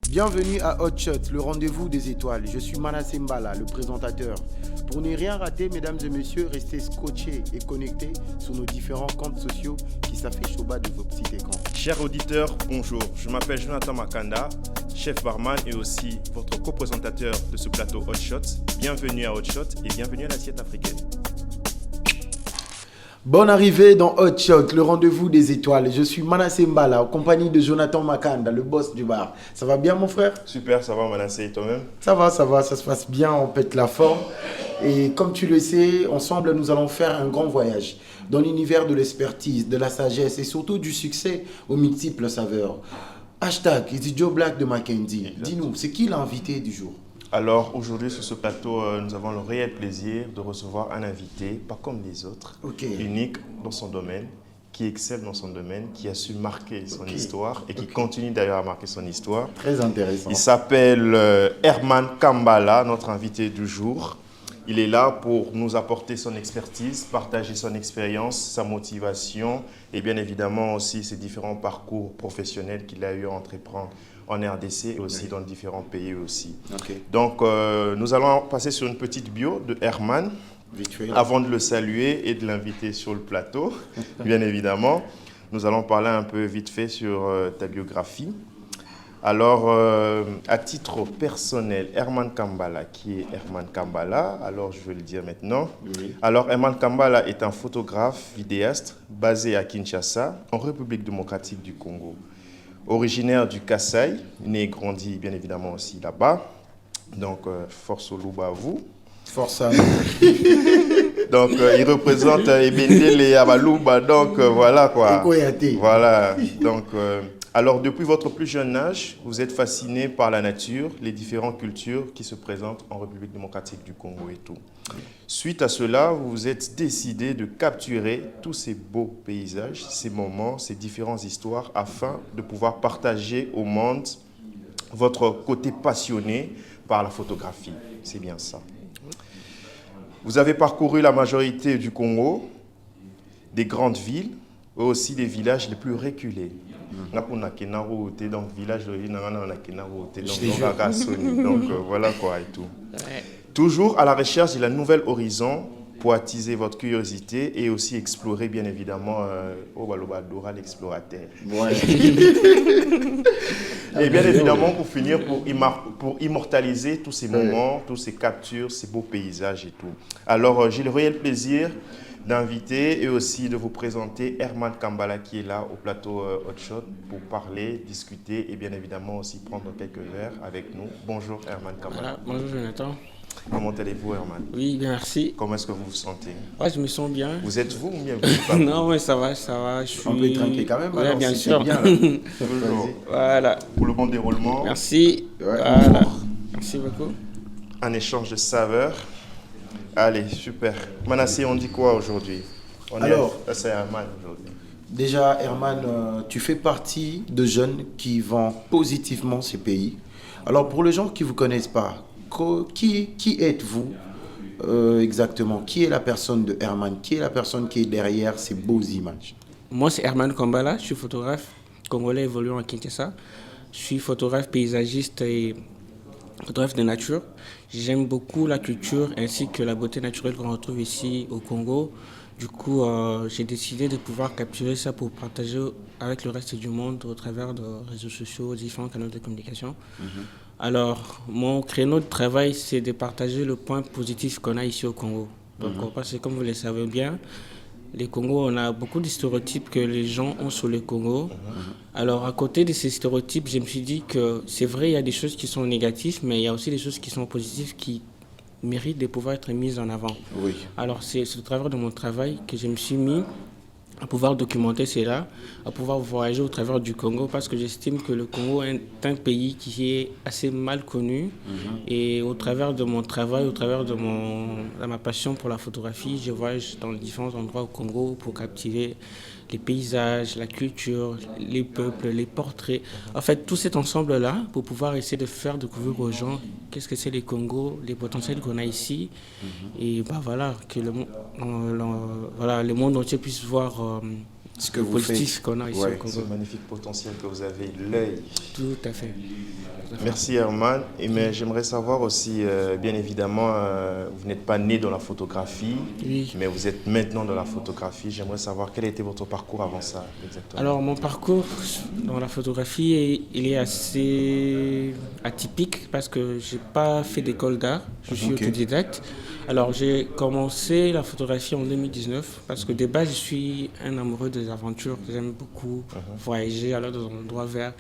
Bienvenue à Hot Shot, le rendez-vous des étoiles. Je suis Manasseh Mbala, le présentateur. Pour ne rien rater, mesdames et messieurs, restez scotchés et connectés sur nos différents comptes sociaux qui s'affichent au bas de vos petits écrans. Chers auditeurs, bonjour. Je m'appelle Jonathan Makanda, chef barman et aussi votre co-présentateur de ce plateau Hot Shot. Bienvenue à Hot Shot et bienvenue à l'assiette africaine. Bonne arrivée dans Hot Shot, le rendez-vous des étoiles. Je suis Manasseh Mbala, en compagnie de Jonathan Makanda, le boss du bar. Ça va bien, mon frère? Super, ça va Manasseh et toi-même? Ça va, ça se passe bien, on pète la forme. Et comme tu le sais, ensemble, nous allons faire un grand voyage dans l'univers de l'expertise, de la sagesse et surtout du succès aux multiples saveurs. Hashtag, is it Joe Black de Mackenzie. Dis-nous, c'est qui l'invité du jour? Alors aujourd'hui sur ce plateau, nous avons le réel plaisir de recevoir un invité, pas comme les autres, unique dans son domaine, qui excelle dans son domaine, qui a su marquer son histoire et qui continue d'ailleurs à marquer son histoire. Très intéressant. Il s'appelle Herman Kambala, notre invité du jour. Il est là pour nous apporter son expertise, partager son expérience, sa motivation et bien évidemment aussi ses différents parcours professionnels qu'il a eu à entreprendre en RDC et aussi dans différents pays aussi. Donc, nous allons passer sur une petite bio de Herman avant de le saluer et de l'inviter sur le plateau, bien évidemment. Nous allons parler un peu vite fait sur ta biographie. Alors, à titre personnel, Herman Kambala, qui est Herman Kambala? Alors, je vais le dire maintenant. Oui. Alors, Herman Kambala est un photographe, vidéaste, basé à Kinshasa, en République démocratique du Congo. Originaire du Kasaï, né et grandi bien évidemment aussi là-bas. Donc, force au loup à vous. Force à nous. Donc, il représente Ebendele et Abalouba. Donc, voilà quoi. Voilà. Donc, alors, depuis votre plus jeune âge, vous êtes fasciné par la nature, les différentes cultures qui se présentent en République démocratique du Congo et tout. Suite à cela, vous vous êtes décidé de capturer tous ces beaux paysages, ces moments, ces différentes histoires afin de pouvoir partager au monde votre côté passionné par la photographie. C'est bien ça. Vous avez parcouru la majorité du Congo, des grandes villes, mais aussi des villages les plus reculés. Donc, village donc voilà quoi et tout. Toujours à la recherche de la nouvelle horizon pour attiser votre curiosité et aussi explorer bien évidemment l'explorateur. Et bien évidemment pour finir, pour immortaliser tous ces moments, tous ces captures, ces beaux paysages et tout. Alors j'ai le réel plaisir d'inviter et aussi de vous présenter Herman Kambala qui est là au plateau Hot Shot pour parler, discuter et bien évidemment aussi prendre quelques verres avec nous. Bonjour Herman Kambala. Voilà, bonjour Jonathan. Comment allez-vous Herman? Oui, bien merci. Comment est-ce que vous vous sentez? Ouais, je me sens bien. Vous êtes vous ou bien vous êtes pas? Non, mais ça va. Je suis... On peut trinquer quand même. Ouais, bien sûr. Bien, voilà. Pour le bon déroulement. Merci. Ouais. Voilà. Merci beaucoup. Un échange de saveurs. Allez, super. Manasseh, on dit quoi aujourd'hui? C'est Herman aujourd'hui. Déjà, Herman, tu fais partie de jeunes qui vendent positivement ces pays. Alors, pour les gens qui ne vous connaissent pas, qui êtes-vous exactement? Qui est la personne de Herman? Qui est la personne qui est derrière ces beaux images? Moi, c'est Herman Kambala. Je suis photographe congolais évoluant à Kinshasa. Je suis photographe paysagiste et photographe de nature. J'aime beaucoup la culture ainsi que la beauté naturelle qu'on retrouve ici au Congo. Du coup, j'ai décidé de pouvoir capturer ça pour partager avec le reste du monde au travers de réseaux sociaux, différents canaux de communication. Alors, mon créneau de travail, c'est de partager le point positif qu'on a ici au Congo. Donc, parce que comme vous le savez bien, les Congos, on a beaucoup de stéréotypes que les gens ont sur le Congo. Alors, à côté de ces stéréotypes, je me suis dit que c'est vrai, il y a des choses qui sont négatives, mais il y a aussi des choses qui sont positives qui méritent de pouvoir être mises en avant. Oui. Alors, c'est au travers de mon travail que je me suis mis à pouvoir documenter cela, à pouvoir voyager au travers du Congo, parce que j'estime que le Congo est un pays qui est assez mal connu. Et au travers de mon travail, au travers de ma passion pour la photographie, je voyage dans différents endroits au Congo pour captiver les paysages, la culture, les peuples, les portraits. En fait, tout cet ensemble-là, pour pouvoir essayer de faire découvrir aux gens qu'est-ce que c'est les Congo, les potentiels qu'on a ici. Et voilà, que le monde entier puisse voir ce que vous positif faites. qu'on a ici Ouais. au Ce Congo. magnifique potentiel que vous avez, l'œil. Tout à fait. Merci Herman. Mais j'aimerais savoir aussi, bien évidemment, vous n'êtes pas né dans la photographie, Oui. mais vous êtes maintenant dans la photographie. J'aimerais savoir quel était votre parcours avant ça, exactement. Alors, mon parcours dans la photographie, il est assez atypique parce que je n'ai pas fait d'école d'art. Je suis Ok. autodidacte. Alors, j'ai commencé la photographie en 2019 parce que de base, je suis un amoureux des aventures. J'aime beaucoup voyager, aller dans un endroit vert.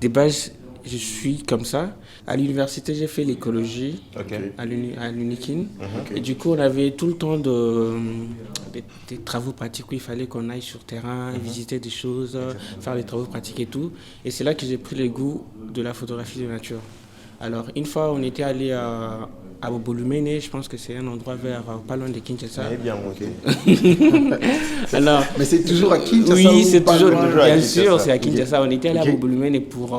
De base, je suis comme ça. À l'université, j'ai fait l'écologie Ok. à l'UNIKIN. Ok. Et du coup, on avait tout le temps des travaux pratiques où il fallait qu'on aille sur terrain, visiter des choses, faire des travaux pratiques et tout. Et c'est là que j'ai pris le goût de la photographie de nature. Alors, une fois, on était allé à Bobolumene, je pense que c'est un endroit vers pas loin de Kinshasa. Eh bien, ok. Alors, Mais c'est toujours à Kinshasa oui, ou c'est pas toujours, loin? Toujours à bien Kinshasa. sûr, c'est à Kinshasa. On était allé Ok. à Bobolumene pour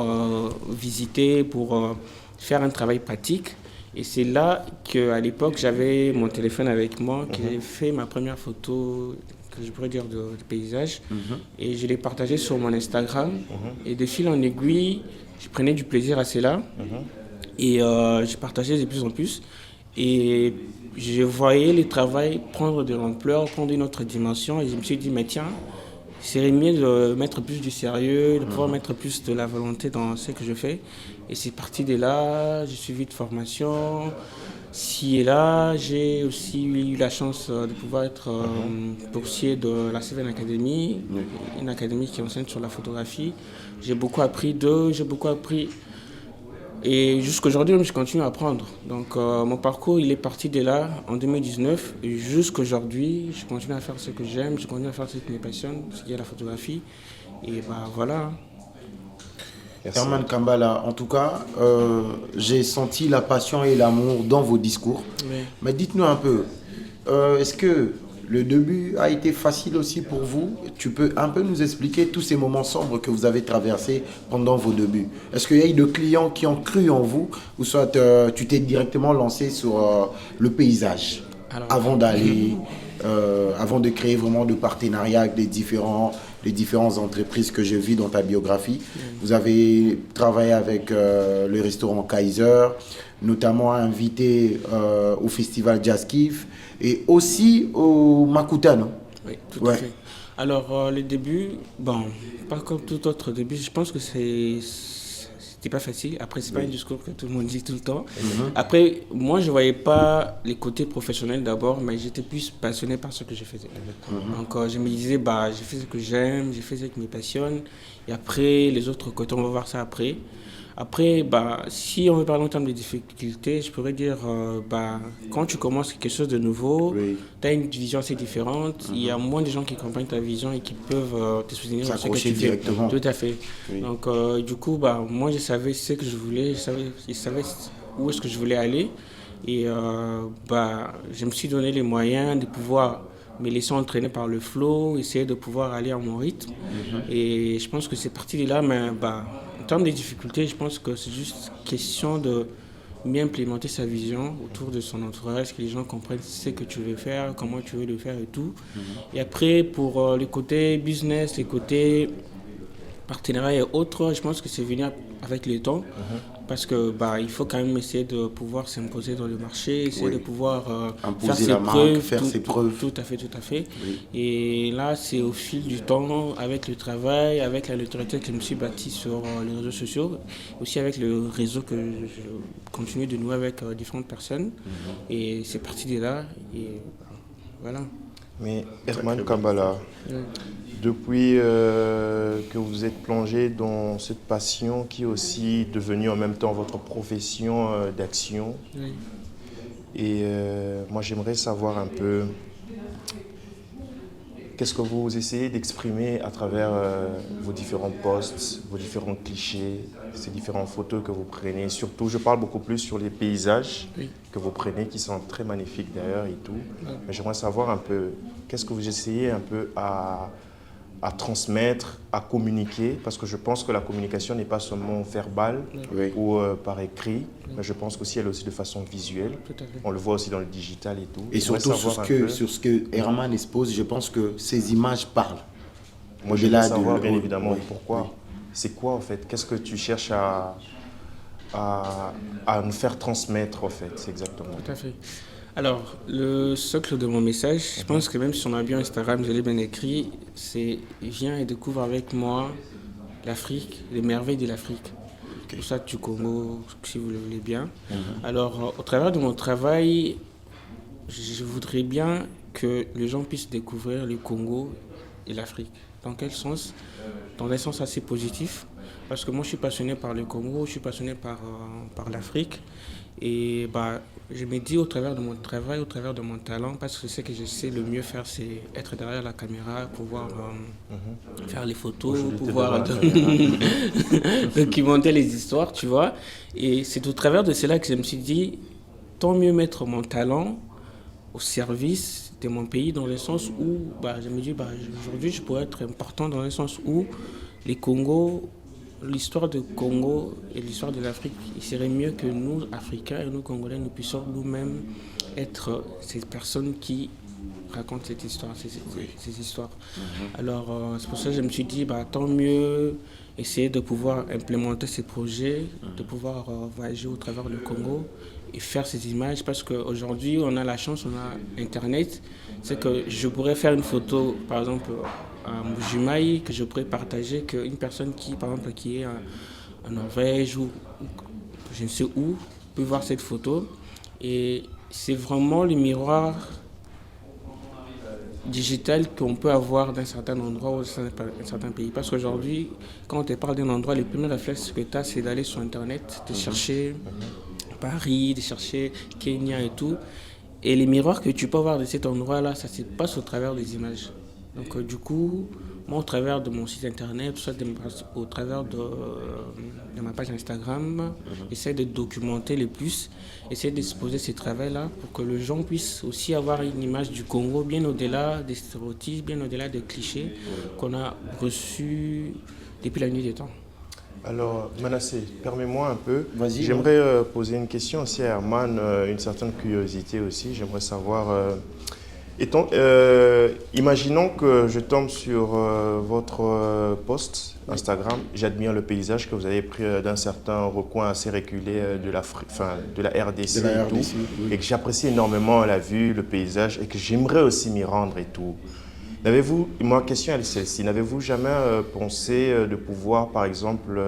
visiter, pour faire un travail pratique. Et c'est là qu'à l'époque, j'avais mon téléphone avec moi, que j'ai fait ma première photo, que je pourrais dire de paysage. Et je l'ai partagée sur mon Instagram. Et de fil en aiguille, je prenais du plaisir à cela. Et je partageais de plus en plus. Et je voyais le travail prendre de l'ampleur, prendre une autre dimension. Et je me suis dit, mais tiens, il serait mieux de mettre plus du sérieux, de pouvoir mettre plus de la volonté dans ce que je fais. Et c'est parti de là, j'ai suivi de formation. Ci et là, j'ai aussi eu la chance de pouvoir être boursier de la Seven Academy, une académie qui enseigne sur la photographie. J'ai beaucoup appris d'eux, j'ai beaucoup appris. Et jusqu'à aujourd'hui, je continue à apprendre. Donc mon parcours, il est parti de là en 2019. Et jusqu'à aujourd'hui, je continue à faire ce que j'aime, je continue à faire ce qui me passionne, ce qui est la photographie. Et bah voilà. Merci. Herman Kambala, en tout cas, j'ai senti la passion et l'amour dans vos discours. Oui. Mais dites-nous un peu, est-ce que le début a été facile aussi pour vous? Tu peux un peu nous expliquer tous ces moments sombres que vous avez traversés pendant vos débuts. Est-ce qu'il y a eu de clients qui ont cru en vous ou soit tu t'es directement lancé sur le paysage Alors, avant d'aller, avant de créer vraiment de partenariats avec les différentes entreprises que j'ai vues dans ta biographie? Vous avez travaillé avec le restaurant Kaiser, notamment invité au festival Jazz Kiff et aussi au Makutano. oui, tout Ouais. à fait. Alors, le début, bon, pas comme tout autre début, je pense que c'était pas facile. Après, c'est pas un discours que tout le monde dit tout le temps. Après, moi, je voyais pas les côtés professionnels d'abord, mais j'étais plus passionné par ce que je faisais. Donc, je me disais, bah, j'ai fait ce que j'aime, j'ai fait ce qui me passionne. Et après, les autres côtés, on va voir ça après. Après, bah, si on veut parler en termes de difficultés, je pourrais dire, bah, quand tu commences quelque chose de nouveau, Oui. tu as une vision assez différente. Il y a moins de gens qui comprennent ta vision et qui peuvent te soutenir dans ce que S'accrocher tu fais. directement. Tout à fait. Oui. Donc, du coup, bah, moi, je savais ce que je voulais, je savais où est-ce que je voulais aller. Et bah, je me suis donné les moyens de pouvoir me laisser entraîner par le flow, essayer de pouvoir aller à mon rythme. Et je pense que c'est parti de là, mais bah, en termes de difficultés, je pense que c'est juste question de bien implémenter sa vision autour de son entourage, que les gens comprennent ce que tu veux faire, comment tu veux le faire et tout. Et après, pour les côtés business, les côtés partenariat et autres, je pense que c'est venu avec le temps. Parce que bah, il faut quand même essayer de pouvoir s'imposer dans le marché, essayer Oui. de pouvoir Imposer faire ses la marque, preuves. faire ses preuves. Tout à fait, tout à fait. Oui. Et là, c'est au fil du temps, avec le travail, avec la notoriété que je me suis bâti sur les réseaux sociaux, aussi avec le réseau que je continue de nouer avec différentes personnes. Et c'est parti de là. Et voilà. Mais Herman Kambala, depuis que vous êtes plongé dans cette passion qui est aussi devenue en même temps votre profession d'action, Oui. et moi j'aimerais savoir un peu qu'est-ce que vous essayez d'exprimer à travers vos différents posts, vos différents clichés, ces différentes photos que vous prenez. Surtout, je parle beaucoup plus sur les paysages Oui. que vous prenez, qui sont très magnifiques d'ailleurs et tout. Mais j'aimerais savoir un peu, qu'est-ce que vous essayez un peu à transmettre, à communiquer, parce que je pense que la communication n'est pas seulement verbale Oui. ou par écrit, mais je pense qu'aussi elle est aussi de façon visuelle. Tout à fait. On le voit aussi dans le digital et tout. Et J'aimerais surtout sur savoir ce un que, peu- sur ce que Herman expose, je pense que ces images parlent. Moi, je veux Au-delà savoir, de... bien oui, évidemment, oui, pourquoi. oui. C'est quoi, en fait? Qu'est-ce que tu cherches à nous faire transmettre, en fait? C'est exactement. Tout à fait. Alors, le socle de mon message, je pense que même sur ma bio Instagram, je l'ai bien écrit, c'est viens et découvre avec moi l'Afrique, les merveilles de l'Afrique. Ok. Tout ça du Congo, si vous le voulez bien. Alors, au travers de mon travail, je voudrais bien que les gens puissent découvrir le Congo et l'Afrique. Dans quel sens? Dans un sens assez positif. Parce que moi, je suis passionné par le Congo, je suis passionné par l'Afrique. Et bah, je me dis au travers de mon travail, au travers de mon talent, parce que ce que je sais le mieux faire, c'est être derrière la caméra, pouvoir faire les photos, Aujourd'hui, t'es pouvoir devant la caméra. documenter les histoires, tu vois. Et c'est au travers de cela que je me suis dit, tant mieux mettre mon talent au service de mon pays dans le sens où bah, je me dis bah, aujourd'hui je pourrais être important dans le sens où les Congo, l'histoire du Congo et l'histoire de l'Afrique, il serait mieux que nous, Africains et nous, Congolais, nous puissions nous-mêmes être ces personnes qui racontent cette histoire, ces histoires. Alors c'est pour ça que je me suis dit bah, tant mieux essayer de pouvoir implémenter ces projets, de pouvoir voyager au travers du Congo et faire ces images parce qu'aujourd'hui on a la chance, on a Internet, c'est que je pourrais faire une photo par exemple à Mbujimaï que je pourrais partager qu'une personne qui par exemple qui est en Norvège ou je ne sais où peut voir cette photo et c'est vraiment le miroir digital qu'on peut avoir d'un certain endroit ou d'un certain pays. Parce qu'aujourd'hui, quand on te parle d'un endroit, les premiers réflexes que tu as, c'est d'aller sur Internet, de chercher Paris, de chercher Kenya et tout. Et les miroirs que tu peux avoir de cet endroit-là, ça se passe au travers des images. Donc du coup, moi au travers de mon site internet, soit au travers de ma page Instagram, j'essaie de documenter le plus, essayer d'exposer ces travaux-là pour que les gens puissent aussi avoir une image du Congo bien au-delà des stéréotypes, bien au-delà des clichés qu'on a reçus depuis la nuit des temps. Alors, Manassé, permets-moi un peu. Vas-y. J'aimerais poser une question aussi à Herman, une certaine curiosité aussi. J'aimerais savoir, imaginons que je tombe sur votre post Instagram. J'admire le paysage que vous avez pris d'un certain recoin assez reculé de de la RDC De la et RDC, tout, oui. et que j'apprécie énormément la vue, le paysage, et que j'aimerais aussi m'y rendre et tout. N'avez-vous, ma question est celle-ci, n'avez-vous jamais pensé de pouvoir, par exemple,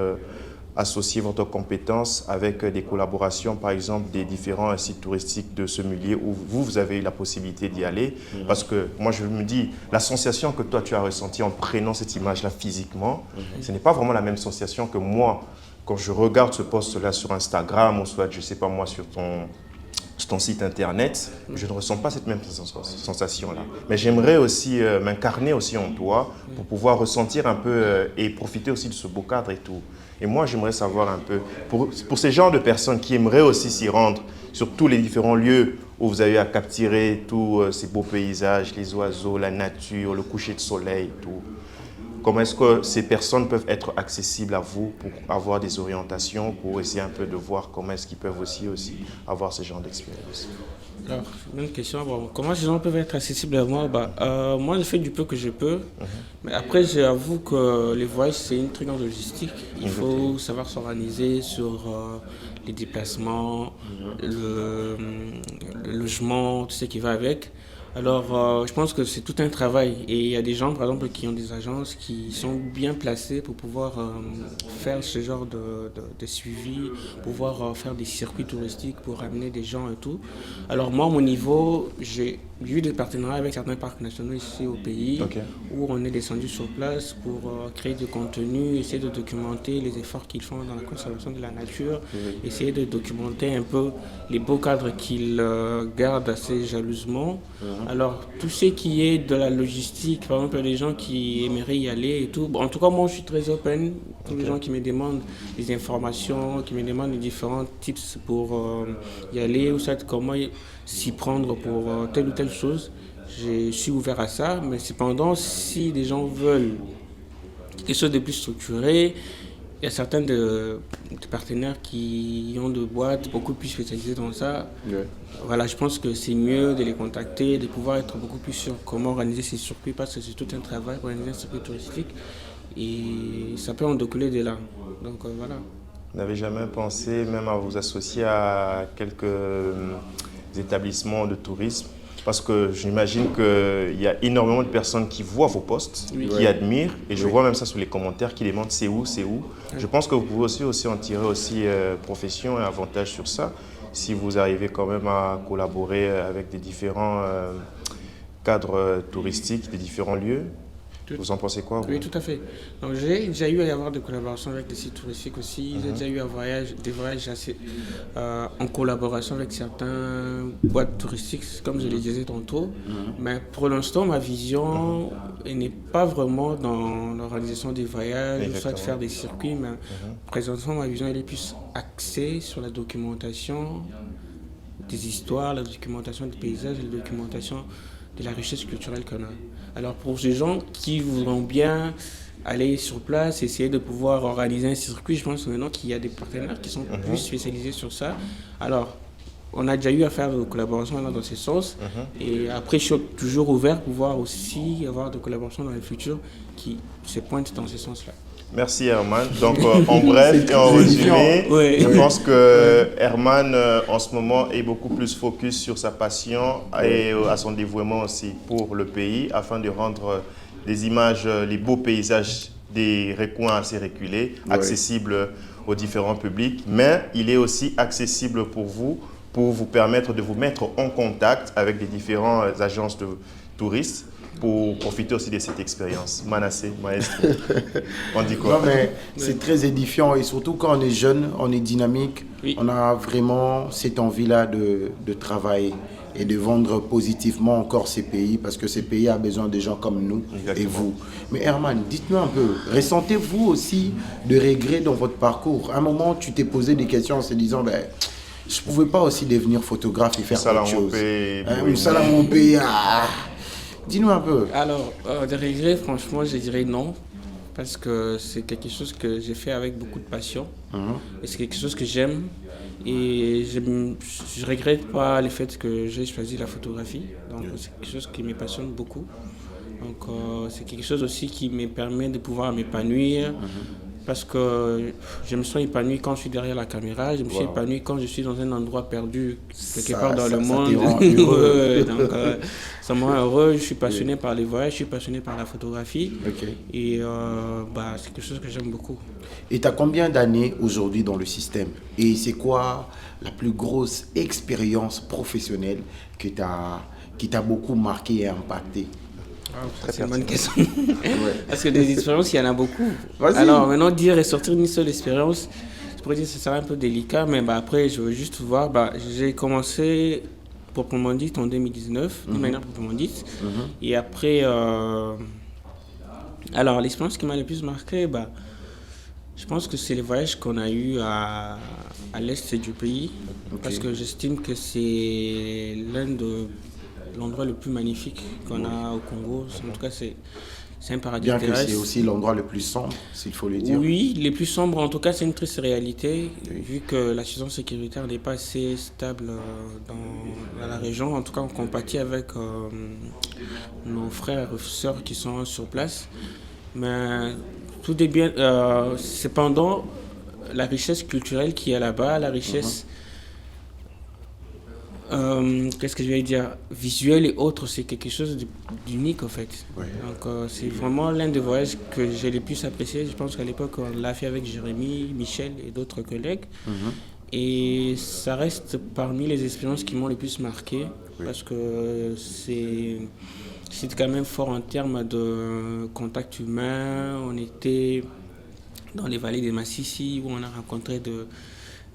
associer votre compétence avec des collaborations, par exemple, des différents sites touristiques de ce milieu où vous avez eu la possibilité d'y aller? Parce que moi, je me dis, la sensation que toi, tu as ressentie en prenant cette image-là physiquement, ce n'est pas vraiment la même sensation que moi, quand je regarde ce post-là sur Instagram ou soit, je ne sais pas moi, sur ton site internet, je ne ressens pas cette même sensation-là. Mais j'aimerais aussi m'incarner aussi en toi pour pouvoir ressentir un peu et profiter aussi de ce beau cadre et tout. Et moi, j'aimerais savoir un peu, pour ces genres de personnes qui aimeraient aussi s'y rendre sur tous les différents lieux où vous avez à capturer tous ces beaux paysages, les oiseaux, la nature, le coucher de soleil et tout. Comment est-ce que ces personnes peuvent être accessibles à vous pour avoir des orientations, pour essayer un peu de voir comment est-ce qu'ils peuvent aussi avoir ce genre d'expérience? Alors, même question, bon, comment ces gens peuvent être accessibles à moi moi, je fais du peu que je peux, mais après, j'avoue que les voyages, c'est une très grande logistique. Il faut savoir s'organiser sur les déplacements, le logement, tout ce qui va avec. Alors, je pense que c'est tout un travail et il y a des gens, par exemple, qui ont des agences qui sont bien placées pour pouvoir faire ce genre de suivi, pouvoir faire des circuits touristiques pour amener des gens et tout. Alors moi, à mon niveau, j'ai eu des partenariats avec certains parcs nationaux ici au pays où on est descendu sur place pour créer du contenu, essayer de documenter les efforts qu'ils font dans la conservation de la nature, essayer de documenter un peu les beaux cadres qu'ils gardent assez jalousement. Alors, tout ce qui est de la logistique, par exemple, les gens qui aimeraient y aller et tout. Bon, en tout cas, moi, je suis très open. Tous les gens qui me demandent des informations, qui me demandent les différents tips pour y aller, ou ça, comment s'y prendre pour telle ou telle chose, je suis ouvert à ça. Mais cependant, si des gens veulent quelque chose de plus structuré, il y a certains de partenaires qui ont de boîtes beaucoup plus spécialisées dans ça. Ouais. Voilà, je pense que c'est mieux de les contacter, de pouvoir être beaucoup plus sur comment organiser ces circuits, parce que c'est tout un travail pour organiser un circuit touristique. Et ça peut en découler de là. Donc voilà. Vous n'avez jamais pensé même à vous associer à quelques établissements de tourisme? Parce que j'imagine qu'il y a énormément de personnes qui voient vos posts, Oui. qui admirent, et je Oui. vois même ça sous les commentaires, qui demandent c'est où, c'est où. Je pense que vous pouvez aussi en tirer aussi profession et avantage sur ça, si vous arrivez quand même à collaborer avec des différents cadres touristiques, des différents lieux. Vous en pensez quoi, vous? Oui, tout à fait. Donc, j'ai déjà eu à avoir des collaborations avec des sites touristiques aussi. J'ai déjà eu des voyages assez, en collaboration avec certaines boîtes touristiques, comme je le disais tantôt. Mais pour l'instant, ma vision n'est pas vraiment dans l'organisation des voyages, soit de faire des circuits. Mais présentement, ma vision elle est plus axée sur la documentation des histoires, la documentation des paysages, la documentation de la richesse culturelle qu'on a. Alors pour ces gens qui voudront bien aller sur place, essayer de pouvoir organiser un circuit, je pense maintenant qu'il y a des partenaires qui sont plus spécialisés sur ça. Alors, on a déjà eu à faire de collaborations dans ce sens. Et après, je suis toujours ouvert pour pouvoir aussi avoir de collaborations dans le futur qui se pointent dans ce sens-là. Merci Herman. Donc en bref et en résumé, je pense que Herman en ce moment est beaucoup plus focus sur sa passion et à son dévouement aussi pour le pays afin de rendre les images, les beaux paysages des recoins assez reculés accessibles aux différents publics. Mais il est aussi accessible pour vous permettre de vous mettre en contact avec les différentes agences de touristes pour profiter aussi de cette expérience. Manassé, maestro, on dit quoi? Non, mais c'est très édifiant et surtout quand on est jeune, on est dynamique, on a vraiment cette envie-là de travailler et de vendre positivement encore ces pays parce que ces pays ont besoin de gens comme nous et vous. Mais Herman, dites-nous un peu, ressentez-vous aussi de regrets dans votre parcours? À un moment, tu t'es posé des questions en se disant, ben, je ne pouvais pas aussi devenir photographe et faire autre chose. Dis-nous un peu. Alors, des regrets, franchement, je dirais non. Parce que c'est quelque chose que j'ai fait avec beaucoup de passion. Et c'est quelque chose que j'aime. Et je ne regrette pas le fait que j'ai choisi la photographie. Donc, c'est quelque chose qui me passionne beaucoup. Donc, c'est quelque chose aussi qui me permet de pouvoir m'épanouir. Parce que je me sens épanoui quand je suis derrière la caméra, je me suis épanoui quand je suis dans un endroit perdu, quelque part dans le monde. Ça te rend heureux. Donc, ça me rend heureux, je suis passionné par les voyages, je suis passionné par la photographie. Et c'est quelque chose que j'aime beaucoup. Et tu as combien d'années aujourd'hui dans le système? Et c'est quoi la plus grosse expérience professionnelle qui t'a beaucoup marqué et impacté? C'est une bonne question. Parce que des expériences, il y en a beaucoup. Alors maintenant, dire et sortir une seule expérience, je pourrais dire que ça serait un peu délicat, mais après, je veux juste voir. J'ai commencé proprement dit en 2019, de manière proprement dite. Et après, alors l'expérience qui m'a le plus marqué, je pense que c'est les voyages qu'on a eu à l'est du pays. Parce que j'estime que c'est l'endroit le plus magnifique qu'on a au Congo. En tout cas, c'est un paradis terrestre. Bien que c'est aussi l'endroit le plus sombre, s'il faut le dire. Oui, les plus sombres, en tout cas, c'est une triste réalité, vu que la situation sécuritaire n'est pas assez stable dans la région. En tout cas, on compatit avec nos frères et sœurs qui sont sur place. Mais tout est bien. Cependant, la richesse culturelle qui est là-bas, la richesse... qu'est-ce que je vais dire, visuel et autres, c'est quelque chose d'unique en fait. Donc c'est vraiment l'un des voyages que j'ai le plus apprécié. Je pense qu'à l'époque on l'a fait avec Jérémy, Michel et d'autres collègues. Et ça reste parmi les expériences qui m'ont le plus marqué parce que c'est quand même fort en termes de contact humain. On était dans les vallées des Massissi où on a rencontré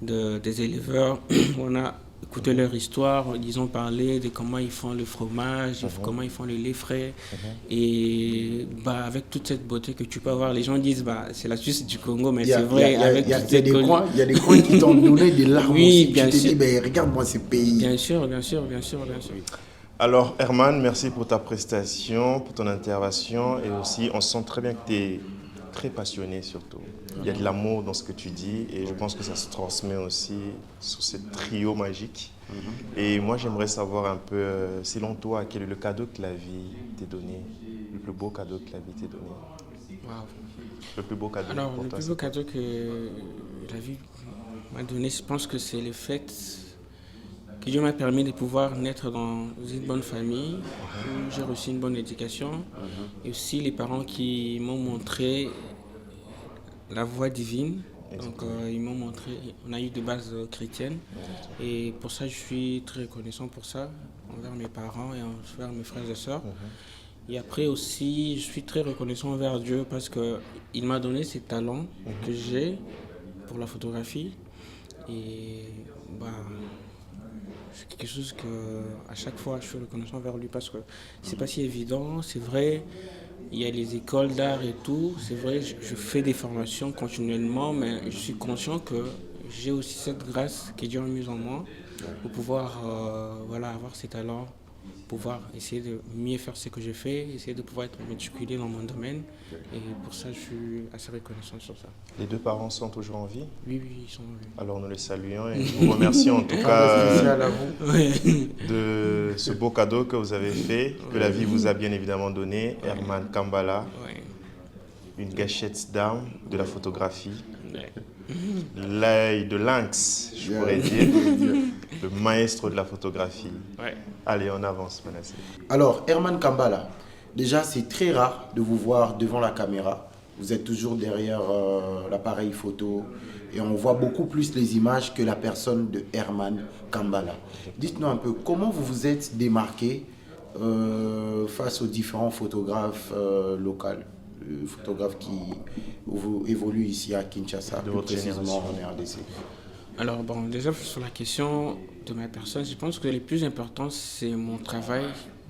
des éleveurs, on a écouté leur histoire, ils ont parlé de comment ils font le fromage, comment ils font le lait frais. Et avec toute cette beauté que tu peux avoir, les gens disent c'est la Suisse du Congo, mais c'est vrai. Il y a des coins qui t'ont donné des larmes aussi. Bien sûr. Tu te dis, regarde-moi ces pays. Bien sûr. Alors Herman, merci pour ta prestation, pour ton intervention. Et aussi, on sent très bien que tu es très passionné surtout. Il y a de l'amour dans ce que tu dis et je pense que ça se transmet aussi sur ce trio magique. Et moi, j'aimerais savoir un peu, selon toi, quel est le cadeau que la vie t'ait donné, le plus beau cadeau que la vie t'ait donné. Wow. Le plus beau cadeau. Alors, pour le toi, plus beau cadeau que la vie m'a donné, je pense que c'est le fait que Dieu m'a permis de pouvoir naître dans une bonne famille, où j'ai reçu une bonne éducation, et aussi les parents qui m'ont montré la voie divine. Donc, ils m'ont montré, on a eu des bases chrétiennes, et pour ça, je suis très reconnaissant pour ça, envers mes parents et envers mes frères et sœurs. Et après aussi, je suis très reconnaissant envers Dieu parce qu'il m'a donné ces talents que j'ai pour la photographie. Et bah, c'est quelque chose que à chaque fois je suis reconnaissant envers lui parce que c'est pas si évident. C'est vrai, il y a les écoles d'art et tout. C'est vrai, je fais des formations continuellement, mais je suis conscient que j'ai aussi cette grâce que Dieu a mise en moi pour pouvoir avoir ces talents, pouvoir essayer de mieux faire ce que je fais, essayer de pouvoir être méticuleux dans mon domaine. Et pour ça, je suis assez reconnaissant sur ça. Les deux parents sont toujours en vie? Oui, ils sont en vie. Alors nous les saluons et nous vous remercions en tout cas de ce beau cadeau que vous avez fait, que la vie vous a bien évidemment donné. Herman Kambala, une gâchette d'âme de la photographie. L'œil de lynx, je pourrais dire, le maestro de la photographie. Allez, on avance, Manasseh. Alors, Herman Kambala, déjà, c'est très rare de vous voir devant la caméra. Vous êtes toujours derrière l'appareil photo et on voit beaucoup plus les images que la personne de Herman Kambala. Dites-nous un peu, comment vous vous êtes démarqué face aux différents photographes locaux, photographes qui évoluent ici à Kinshasa, plus précisément en RDC? Alors, bon, déjà sur la question de ma personne, je pense que le plus important, c'est mon travail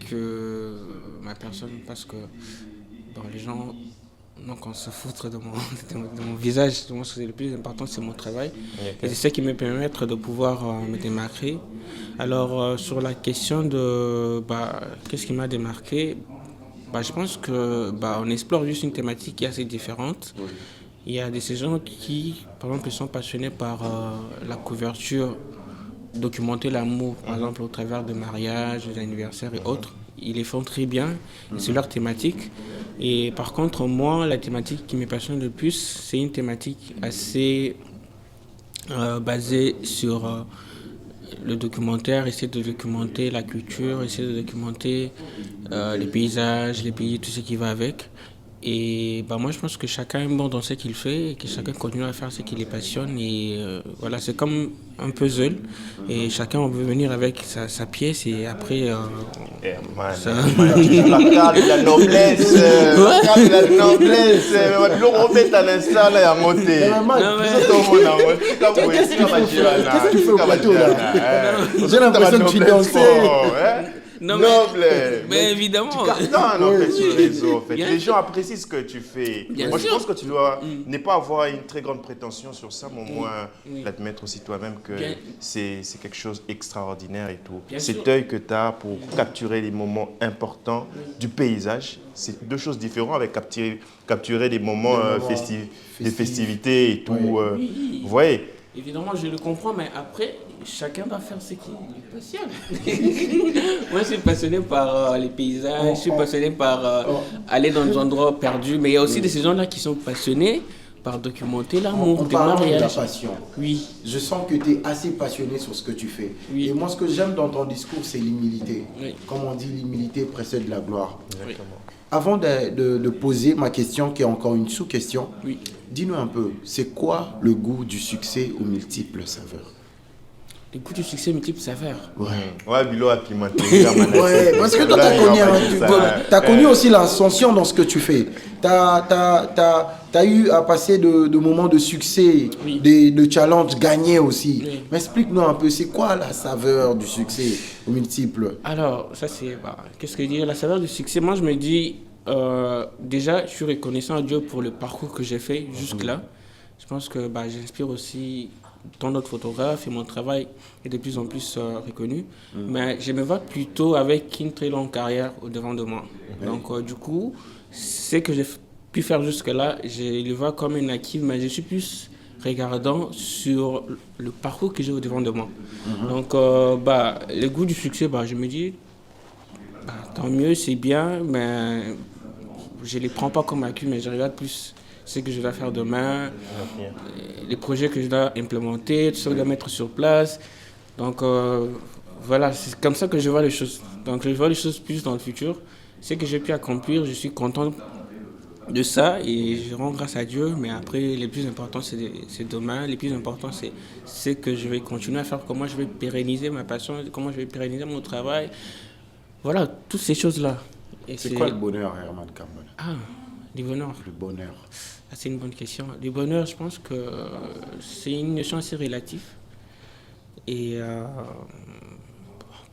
que ma personne, parce que bon, les gens n'ont qu'à se foutre de mon visage. Je pense que le plus important, c'est mon travail. Et c'est ça qui me permet de pouvoir me démarquer. Alors, sur la question de qu'est-ce qui m'a démarqué, je pense qu'on explore juste une thématique qui est assez différente. Il y a des gens qui, par exemple, sont passionnés par la couverture, documenter l'amour, par exemple, au travers de mariages, d'anniversaires et autres. Ils les font très bien, c'est leur thématique. Et par contre, moi, la thématique qui me passionne le plus, c'est une thématique assez basée sur le documentaire, essayer de documenter la culture, essayer de documenter les paysages, les pays, tout ce qui va avec. Et moi, je pense que chacun est bon dans ce qu'il fait et que chacun continue à faire ce qui les passionne. Et voilà, c'est comme un puzzle. Et chacun veut venir avec sa pièce et après... tu joues la carte de la noblesse. La carte de la noblesse. Le remettre à l'instant, là, il y a monté. Qu'est-ce que tu fais au plateau, là? J'ai l'impression que tu dansais. Non, mais évidemment. Tu cartonnes en fait sur les réseaux. En fait. Les gens apprécient ce que tu fais. Moi, je pense que tu dois ne pas avoir une très grande prétention sur ça, mais au moins l'admettre aussi toi-même que c'est quelque chose d'extraordinaire et tout. Cet œil que tu as pour capturer les moments importants du paysage, c'est deux choses différentes avec capturer des moments des festivités et tout. Vous voyez? Évidemment, je le comprends, mais après, chacun va faire ce qui lui passionne. Moi, je suis passionné par les paysages, je suis passionné par aller dans des endroits perdus, mais il y a aussi ces gens-là qui sont passionnés par documenter l'amour, des mariages. De la passion. Oui. Je sens que tu es assez passionné sur ce que tu fais. Oui. Et moi, ce que j'aime dans ton discours, c'est l'humilité. Oui. Comme on dit, l'humilité précède la gloire. Exactement. Avant de poser ma question, qui est encore une sous-question, dis-nous un peu, c'est quoi le goût du succès aux multiples saveurs? Le goût du succès aux multiples saveurs? Ouais, Bilo a pimenté. Ouais, parce que toi, tu as connu aussi l'ascension dans ce que tu fais. Tu as eu à passer de moments de succès, de challenges gagnés aussi. Oui. Mais explique-nous un peu, c'est quoi la saveur du succès aux multiples? Alors, ça c'est... qu'est-ce que dire? La saveur du succès, moi je me dis, déjà, je suis reconnaissant à Dieu pour le parcours que j'ai fait jusque-là. Je pense que j'inspire aussi tant d'autres photographes et mon travail est de plus en plus reconnu. Mais je me vois plutôt avec une très longue carrière au devant de moi. Donc, du coup, ce que j'ai pu faire jusque-là, je le vois comme un acquis, mais je suis plus regardant sur le parcours que j'ai au devant de moi. Donc, le goût du succès, je me dis, tant mieux, c'est bien, mais je ne les prends pas comme acquis, mais je regarde plus ce que je dois faire demain, les projets que je dois implémenter, tout ça que je dois mettre sur place. Donc, voilà, c'est comme ça que je vois les choses. Donc, je vois les choses plus dans le futur. Ce que j'ai pu accomplir, je suis content de ça et je rends grâce à Dieu. Mais après, le plus important, c'est demain. Le plus important, c'est ce que je vais continuer à faire, comment je vais pérenniser ma passion, comment je vais pérenniser mon travail. Voilà, toutes ces choses-là. Et c'est quoi le bonheur, Herman Kambala? Ah, du bonheur. Le bonheur. C'est une bonne question. Le bonheur, je pense que c'est une notion assez relative. Et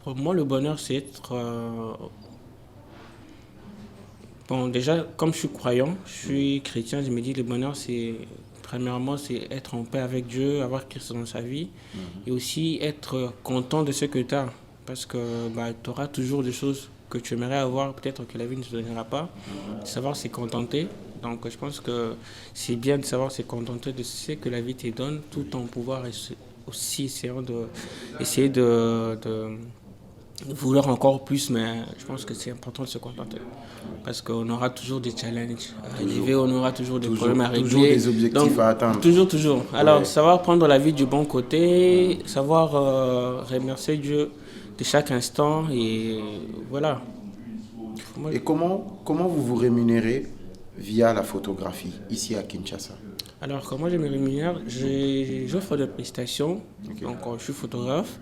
pour moi, le bonheur, c'est être... Bon, déjà, comme je suis croyant, je suis chrétien, je me dis que le bonheur, premièrement, c'est être en paix avec Dieu, avoir Christ dans sa vie, et aussi être content de ce que tu as. Parce que tu auras toujours des choses que tu aimerais avoir, peut-être que la vie ne te donnera pas. Savoir se contenter. Donc, je pense que c'est bien de savoir se contenter de ce que la vie te donne, tout en pouvoir aussi essayer de vouloir encore plus, mais je pense que c'est important de se contenter. Parce qu'on aura toujours des challenges à relever, on aura toujours des problèmes à régler. Toujours des objectifs à atteindre. Toujours. Alors, savoir prendre la vie du bon côté, savoir remercier Dieu de chaque instant, et voilà. Et comment vous vous rémunérez via la photographie, ici à Kinshasa? Alors, comment je me rémunère? J'offre des prestations, donc je suis photographe.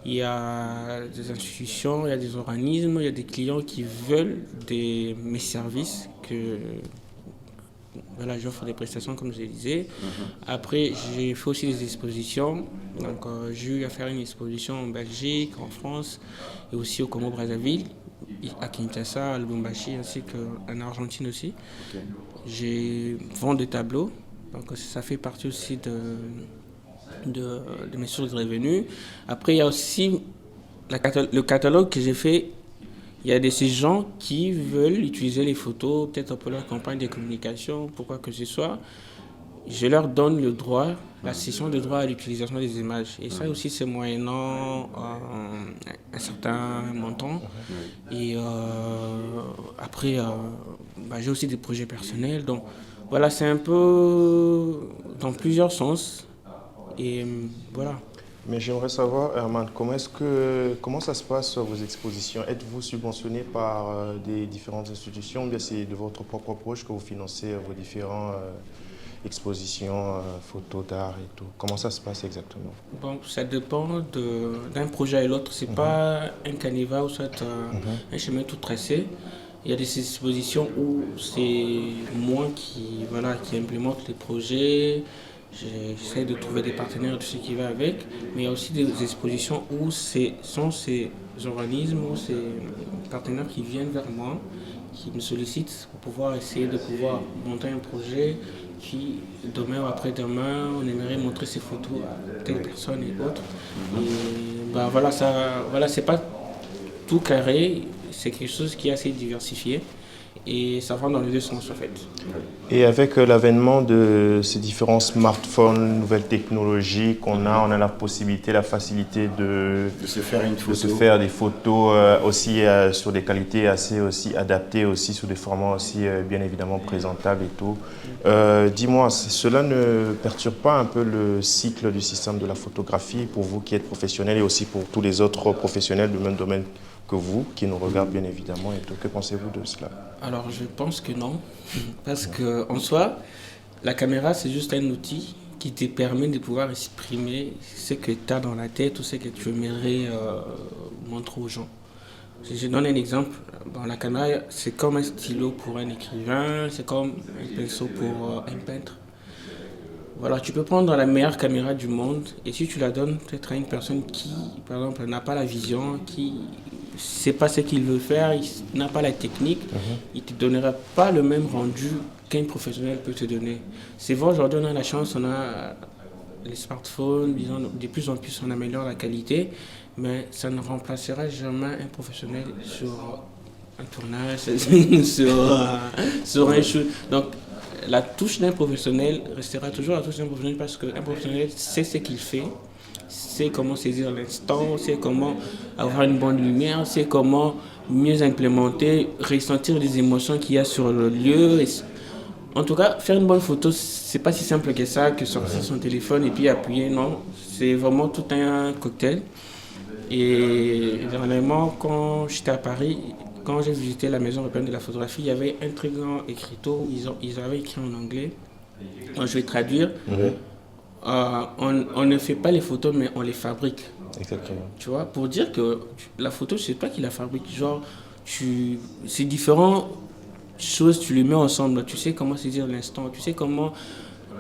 Il y a des institutions, il y a des organismes, il y a des clients qui veulent mes services. Voilà, j'offre des prestations, comme je le disais. Après, j'ai fait aussi des expositions. Donc, j'ai eu à faire une exposition en Belgique, en France, et aussi au Congo-Brazzaville, à Kinshasa, à Lubumbashi, ainsi qu'en Argentine aussi. J'ai vendu des tableaux. Donc, ça fait partie aussi de mes sources de revenus. Après, il y a aussi le catalogue que j'ai fait. Il y a ces gens qui veulent utiliser les photos, peut-être pour leur campagne de communication, pour quoi que ce soit. Je leur donne le droit, la cession de droit à l'utilisation des images. Et ça aussi, c'est moyennant un certain montant. Et après, j'ai aussi des projets personnels. Donc voilà, c'est un peu dans plusieurs sens. Et voilà. Mais j'aimerais savoir, Herman, comment ça se passe vos expositions? Êtes-vous subventionné par des différentes institutions, ou bien c'est de votre propre poche que vous financez vos différentes expositions, photos d'art et tout? Comment ça se passe exactement? Bon, ça dépend d'un projet à l'autre. C'est pas un canevas ou soit un chemin tout tracé. Il y a des expositions où c'est moi qui implémente les projets. J'essaie de trouver des partenaires, tout ce qui va avec, mais il y a aussi des expositions où sont ces organismes ou ces partenaires qui viennent vers moi, qui me sollicitent pour pouvoir essayer de monter un projet qui, demain ou après-demain, on aimerait montrer ces photos à telle personne et autres. Et c'est pas tout carré, c'est quelque chose qui est assez diversifié. Et ça va dans les deux sens en fait. Et avec l'avènement de ces différents smartphones, nouvelles technologies qu'on a, on a la possibilité, la facilité de se faire une photo. De se faire des photos aussi sur des qualités assez aussi adaptées, aussi sur des formats aussi bien évidemment présentables et tout. Dis-moi, cela ne perturbe pas un peu le cycle du système de la photographie pour vous qui êtes professionnel et aussi pour tous les autres professionnels du même domaine que vous, qui nous regardent bien évidemment et tout? Que pensez-vous de cela? Alors je pense que non, parce qu'en soi, la caméra c'est juste un outil qui te permet de pouvoir exprimer ce que tu as dans la tête ou ce que tu aimerais montrer aux gens. Je donne un exemple. La caméra c'est comme un stylo pour un écrivain, c'est comme un pinceau pour un peintre. Voilà, tu peux prendre la meilleure caméra du monde et si tu la donnes peut-être à une personne qui, par exemple, n'a pas la vision, qui ne sait pas ce qu'il veut faire, il n'a pas la technique, il ne te donnera pas le même rendu qu'un professionnel peut te donner. C'est vrai, aujourd'hui, on a la chance, on a les smartphones, disons, de plus en plus, on améliore la qualité, mais ça ne remplacera jamais un professionnel sur un tournage, sur un shoot. Donc, la touche d'un professionnel restera toujours la touche d'un professionnel parce qu'un professionnel sait ce qu'il fait, sait comment saisir l'instant, sait comment avoir une bonne lumière, sait comment mieux implémenter, ressentir les émotions qu'il y a sur le lieu. En tout cas, faire une bonne photo, c'est pas si simple que ça, que sortir son téléphone et puis appuyer, non. C'est vraiment tout un cocktail. Et dernièrement, quand j'étais à Paris, quand j'ai visité la Maison européenne de la photographie, il y avait un très grand écriteau, ils avaient écrit en anglais. Moi, je vais traduire. On ne fait pas les photos, mais on les fabrique. Exactement. Tu vois, pour dire que la photo, je sais pas qui la fabrique. Genre, c'est différent choses, tu les mets ensemble. Tu sais comment saisir l'instant, tu sais comment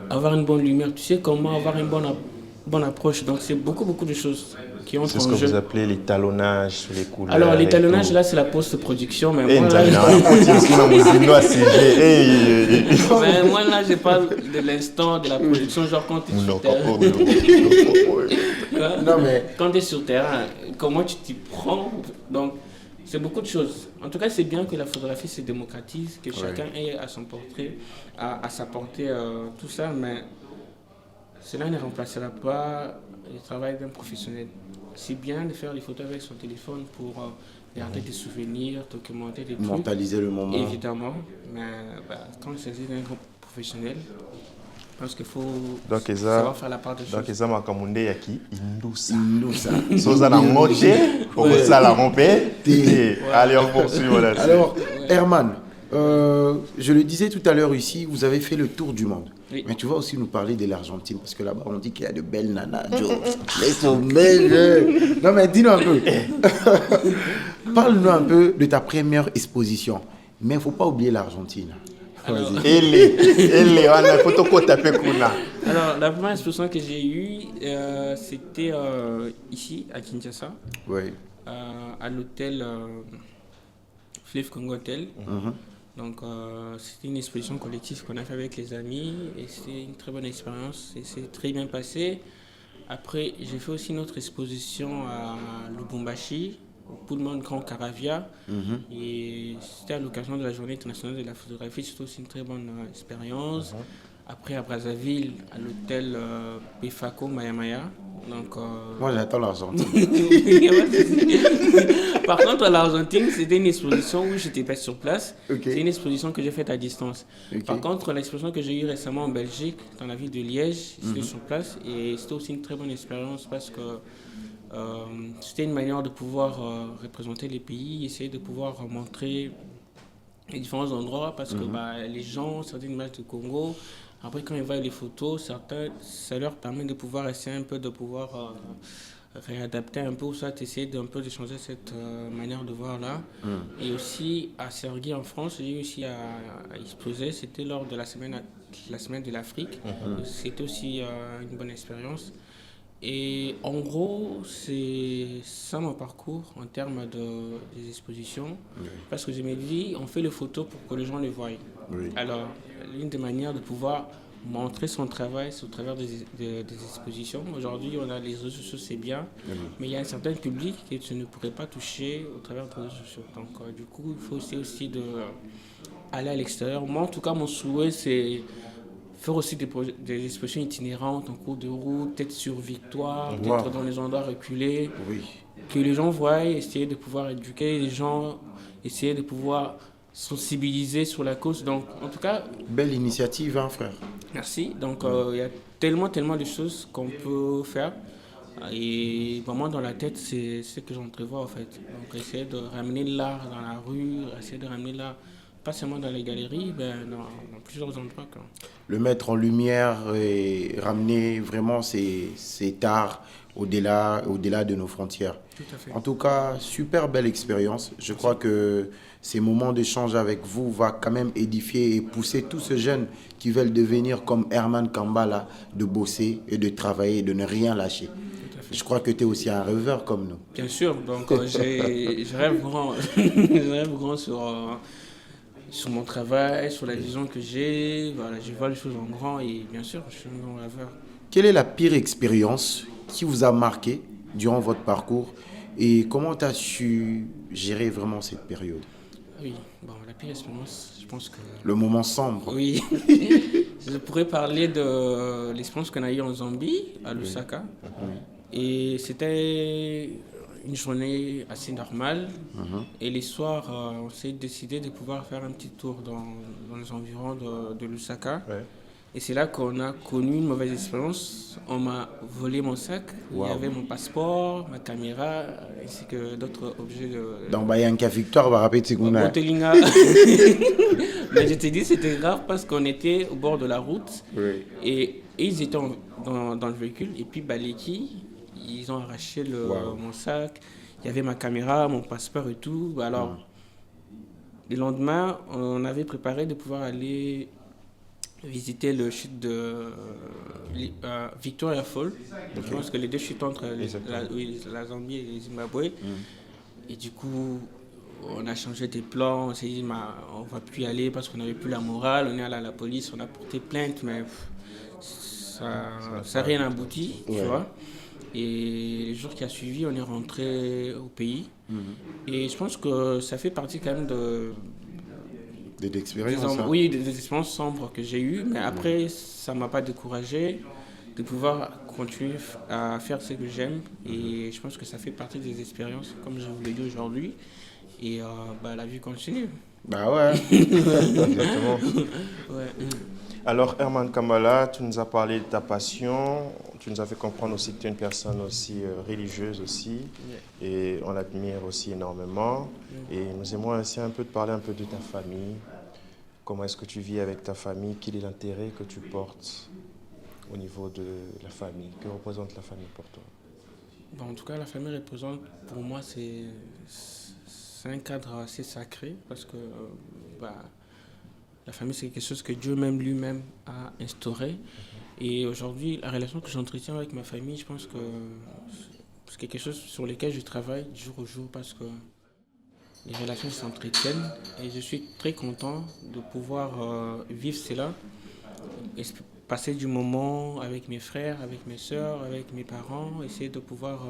avoir une bonne lumière, tu sais comment avoir une bonne approche. Donc, c'est beaucoup de choses qui entrent C'est ce en que jeu. vous appelez l'étalonnage sur les couleurs. Alors, l'étalonnage, là, c'est la post-production. Mais Eh, moi, là, moi, là, j'ai pas de l'instant de la production. Genre, quand tu es sur terrain. Non, mais Quand tu es sur terrain, comment tu t'y prends? Donc, c'est beaucoup de choses. En tout cas, c'est bien que la photographie se démocratise, que chacun ait à son portrait, à sa portée, tout ça, mais cela ne remplacera pas le travail d'un professionnel. C'est bien de faire des photos avec son téléphone pour garder des souvenirs, documenter des trucs. mentaliser le moment. Évidemment, mais quand il s'agit d'un groupe professionnel, je pense qu'il faut savoir faire la part des choses. Donc, ça m'a commandé yaki indusa. Indusa. Soza na ngote, pour ça la romper. Allez, on poursuit. Voilà. Alors, Herman, je le disais tout à l'heure ici, vous avez fait le tour du monde. Oui. Mais tu vas aussi nous parler de l'Argentine, parce que là-bas, on dit qu'il y a de belles nanas. Joe. Elles sont belles. Non, mais dis-nous un peu. Parle-nous un peu de ta première exposition. Mais il ne faut pas oublier l'Argentine. Alors, alors, la première exposition que j'ai eue, c'était ici, à Kinshasa, Oui. à l'hôtel Fleuve Congo Hotel. Donc, c'était une exposition collective qu'on a fait avec les amis et c'était une très bonne expérience et c'est très bien passé. Après, j'ai fait aussi une autre exposition à Lubumbashi, au Pullman Grand Caravia. Et c'était à l'occasion de la Journée internationale de la photographie. C'était aussi une très bonne expérience. Après, à Brazzaville, à l'hôtel Befako Mayamaya. Donc, Moi, j'attends l'Argentine. Par contre, à l'Argentine, c'était une exposition où j'étais pas sur place. Okay. C'est une exposition que j'ai faite à distance. Okay. Par contre, l'exposition que j'ai eue récemment en Belgique, dans la ville de Liège, c'était sur place. Et c'était aussi une très bonne expérience parce que c'était une manière de pouvoir représenter les pays, essayer de pouvoir montrer les différents endroits parce que les gens, certaines images du Congo, après quand ils voient les photos, ça leur permet de pouvoir essayer un peu de pouvoir réadapter un peu ou soit essayer d'un peu de changer cette manière de voir là. Et aussi à Cergy en France, j'ai réussi à exposer, c'était lors de la semaine de l'Afrique. C'était aussi une bonne expérience. Et en gros, c'est ça mon parcours en termes des expositions. Parce que je me dis, on fait les photos pour que les gens les voient. Alors, l'une des manières de pouvoir montrer son travail, c'est au travers des expositions. Aujourd'hui, on a les réseaux sociaux, c'est bien, mais il y a un certain public que tu ne pourrais pas toucher au travers des réseaux sociaux. Donc, du coup, il faut aussi aller à l'extérieur. Moi, en tout cas, mon souhait, c'est faire aussi des expositions itinérantes en cours de route, peut-être sur Victoire, peut-être dans les endroits reculés, que les gens voient, essayer de pouvoir éduquer les gens, essayer de pouvoir sensibiliser sur la cause. Donc, en tout cas... Belle initiative, hein, frère. Merci. Donc, il y a tellement de choses qu'on peut faire. Et vraiment, dans la tête, c'est ce que j'entrevois, en fait. Donc, essayer de ramener l'art dans la rue, essayer de ramener l'art, pas seulement dans les galeries, dans plusieurs endroits. Quoi. Le mettre en lumière et ramener vraiment cet art au-delà de nos frontières. Tout à fait. En tout cas, super belle expérience. Je crois que ces moments d'échange avec vous vont quand même édifier et pousser tous ces jeunes qui veulent devenir comme Herman Kambala, de bosser et de travailler, de ne rien lâcher. Je crois que tu es aussi un rêveur comme nous. Bien sûr, donc je rêve grand. Je rêve grand sur mon travail, sur la vision que j'ai. Voilà, je vois les choses en grand et bien sûr, je suis un grand rêveur. Quelle est la pire expérience qui vous a marqué durant votre parcours et comment tu as su gérer vraiment cette période? Oui, bon, la pire expérience, je pense que... Le moment sombre. Oui, je pourrais parler de l'expérience qu'on a eue en Zambie, à Lusaka. Et c'était une journée assez normale. Et les soirs, on s'est décidé de pouvoir faire un petit tour dans les environs de Lusaka. Ouais. Et c'est là qu'on a connu une mauvaise expérience. On m'a volé mon sac. Wow. Il y avait mon passeport, ma caméra, ainsi que d'autres objets de... Dans Bayanka Victoire, va rappeler Tsiguna. Otelinga. Mais je te dis, c'était grave parce qu'on était au bord de la route. Oui. Et ils étaient dans le véhicule. Et puis, Baleki, ils ont arraché mon sac. Il y avait ma caméra, mon passeport et tout. Alors, le lendemain, on avait préparé de pouvoir aller visiter le chute de Victoria Falls. Je pense que les deux chutes entre la Zambie et le Zimbabwe. Et du coup, on a changé des plans. On s'est dit, on ne va plus y aller parce qu'on n'avait plus la morale. On est allé à la police, on a porté plainte, mais ça n'a rien abouti, tu vois. Et le jour qui a suivi, on est rentré au pays. Et je pense que ça fait partie quand même Des expériences. oui, des expériences sombres que j'ai eues. Mais après, ça ne m'a pas découragé de pouvoir continuer à faire ce que j'aime. Et je pense que ça fait partie des expériences, comme je vous l'ai dit aujourd'hui. Et la vie continue. Bah ouais. Exactement. Ouais. Alors, Herman Kambala, tu nous as parlé de ta passion, tu nous as fait comprendre aussi que tu es une personne aussi religieuse aussi, et on l'admire aussi énormément. Et nous aimons aussi un peu te parler un peu de ta famille. Comment est-ce que tu vis avec ta famille? Quel est l'intérêt que tu portes au niveau de la famille? Que représente la famille pour toi? Bon, en tout cas, la famille représente, pour moi, c'est un cadre assez sacré, parce que la famille, c'est quelque chose que Dieu même lui-même a instauré. Et aujourd'hui, la relation que j'entretiens avec ma famille, je pense que c'est quelque chose sur lequel je travaille jour au jour, parce que les relations s'entretiennent. Et je suis très content de pouvoir vivre cela et passer du moment avec mes frères, avec mes soeurs, avec mes parents, essayer de pouvoir,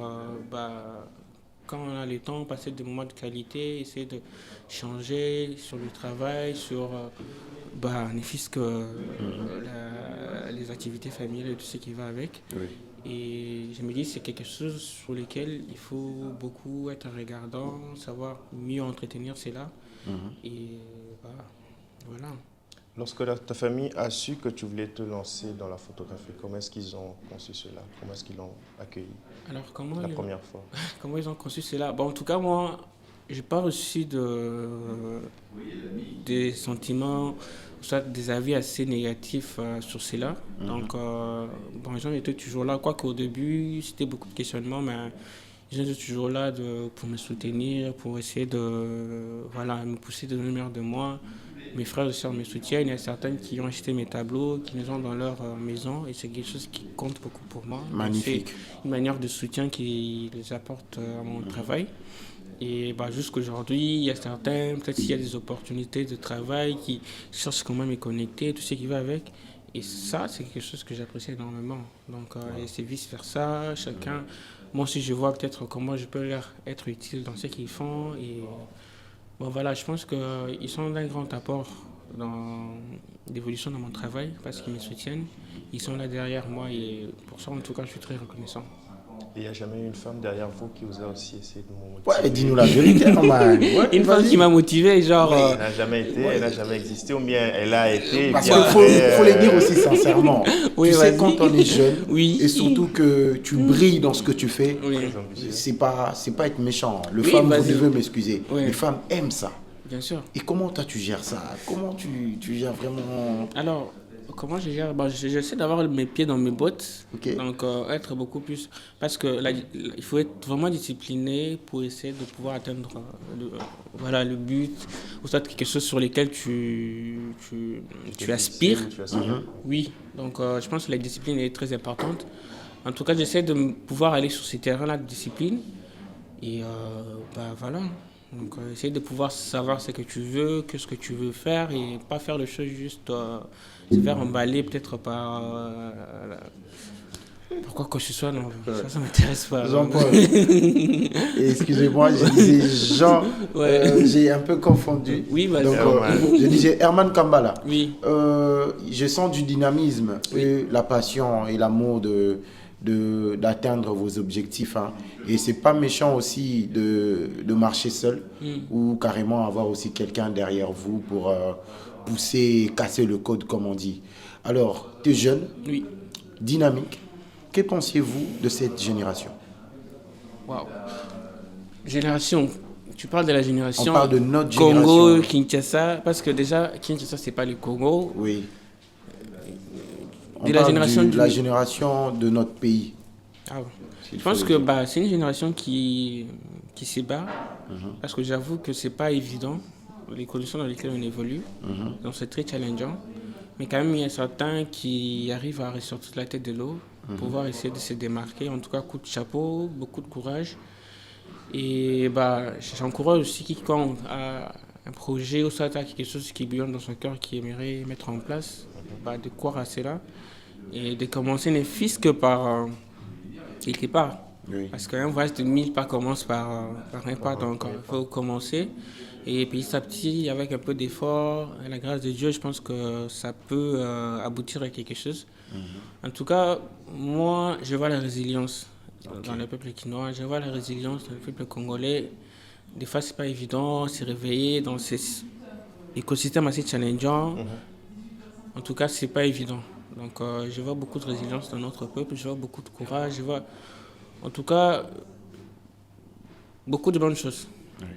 quand on a le temps, passer des moments de qualité, essayer de changer sur le travail, sur ne fût-ce que les activités familiales et tout ce qui va avec. Oui. Et je me dis que c'est quelque chose sur lequel il faut beaucoup être regardant, savoir mieux entretenir cela. Et voilà. Lorsque ta famille a su que tu voulais te lancer dans la photographie, comment est-ce qu'ils ont conçu cela? Comment est-ce qu'ils l'ont accueilli? Alors, première fois? Comment ils ont conçu cela? En tout cas, moi, je n'ai pas reçu des sentiments, soit des avis assez négatifs sur cela. Donc, les gens étaient toujours là. Quoique au début, c'était beaucoup de questionnements, mais ils étaient toujours là pour me soutenir, pour essayer de me pousser de donner le meilleur de moi. Mes frères et sœurs me soutiennent. Il y a certains qui ont acheté mes tableaux, qui les ont dans leur maison. Et c'est quelque chose qui compte beaucoup pour moi. Magnifique. C'est une manière de soutien qui les apporte à mon travail. Et jusqu'aujourd'hui, il y a certains, peut-être s'il y a des opportunités de travail, qui cherchent comment me connecter, tout ce qui va avec. Et ça, c'est quelque chose que j'apprécie énormément. Donc, et c'est vice-versa. Chacun, moi aussi, je vois peut-être comment je peux leur être utile dans ce qu'ils font. Et je pense qu'ils sont d'un grand apport dans l'évolution de mon travail parce qu'ils me soutiennent. Ils sont là derrière moi et pour ça, en tout cas, je suis très reconnaissant. Et il n'y a jamais eu une femme derrière vous qui vous a aussi essayé de vous motiver? Ouais, dis-nous la vérité, man. Une femme qui m'a motivé, genre... Elle n'a jamais été, elle n'a jamais existé, ou bien elle a été... Parce qu'il faut les dire aussi sincèrement. Oui, tu sais, quand on est jeune, oui. et surtout que tu brilles dans ce que tu fais, Oui. c'est pas être méchant. Le femme, vous devez m'excuser. Oui. Les femmes aiment ça. Bien sûr. Et comment toi tu gères ça? Comment tu gères vraiment? Alors, comment je gère? J'essaie d'avoir mes pieds dans mes bottes. Okay. Donc, être beaucoup plus... Parce que là, il faut être vraiment discipliné pour essayer de pouvoir atteindre le but. Ou soit quelque chose sur lequel tu aspires. Oui. Donc, je pense que la discipline est très importante. En tout cas, j'essaie de pouvoir aller sur ces terrains-là de discipline. Et voilà. Donc, essayer de pouvoir savoir ce que tu veux, que ce que tu veux faire et pas faire les choses juste se faire emballer peut-être par Pourquoi quoi que ce soit, non, ça m'intéresse pas. Jean-Paul. Excusez-moi, je disais Jean, Ouais. j'ai un peu confondu. Oui, vas-y. Donc, Herman. je disais Herman Kambala. Oui. Je sens du dynamisme et la passion et l'amour d'atteindre vos objectifs. Hein. Et c'est pas méchant aussi de marcher seul ou carrément avoir aussi quelqu'un derrière vous pour pousser, casser le code, comme on dit. Alors, tu es jeune, Oui. dynamique. Que pensiez-vous de cette génération? Waouh. Génération. Tu parles de la génération On parle de notre Congo, génération. Kinshasa, parce que déjà, Kinshasa, c'est pas le Congo. Oui. On De la parle génération de la du- génération de notre pays. Ah ouais. s'il Je faut pense le que dire. c'est une génération qui se bat, parce que j'avoue que c'est pas évident, les conditions dans lesquelles on évolue, donc c'est très challengeant. Mais quand même, il y a certains qui arrivent à ressortir de la tête de l'eau, pouvoir essayer de se démarquer. En tout cas, coup de chapeau, beaucoup de courage. Et j'encourage aussi quiconque a un projet ou soit a quelque chose qui bouillonne dans son cœur, qui aimerait mettre en place, de croire à cela et de commencer ne fût-ce que par quelque part. Oui. Parce qu'un voyage de 1000 pas commence par un pas, donc il faut commencer. Et petit à petit, avec un peu d'effort et la grâce de Dieu, je pense que ça peut aboutir à quelque chose. En tout cas, moi, je vois la résilience dans le peuple quinois, je vois la résilience dans le peuple congolais. Des fois, c'est pas évident, se réveiller dans ces écosystèmes assez challengeants. En tout cas, c'est pas évident. Donc, je vois beaucoup de résilience dans notre peuple, je vois beaucoup de courage, je vois, en tout cas, beaucoup de bonnes choses.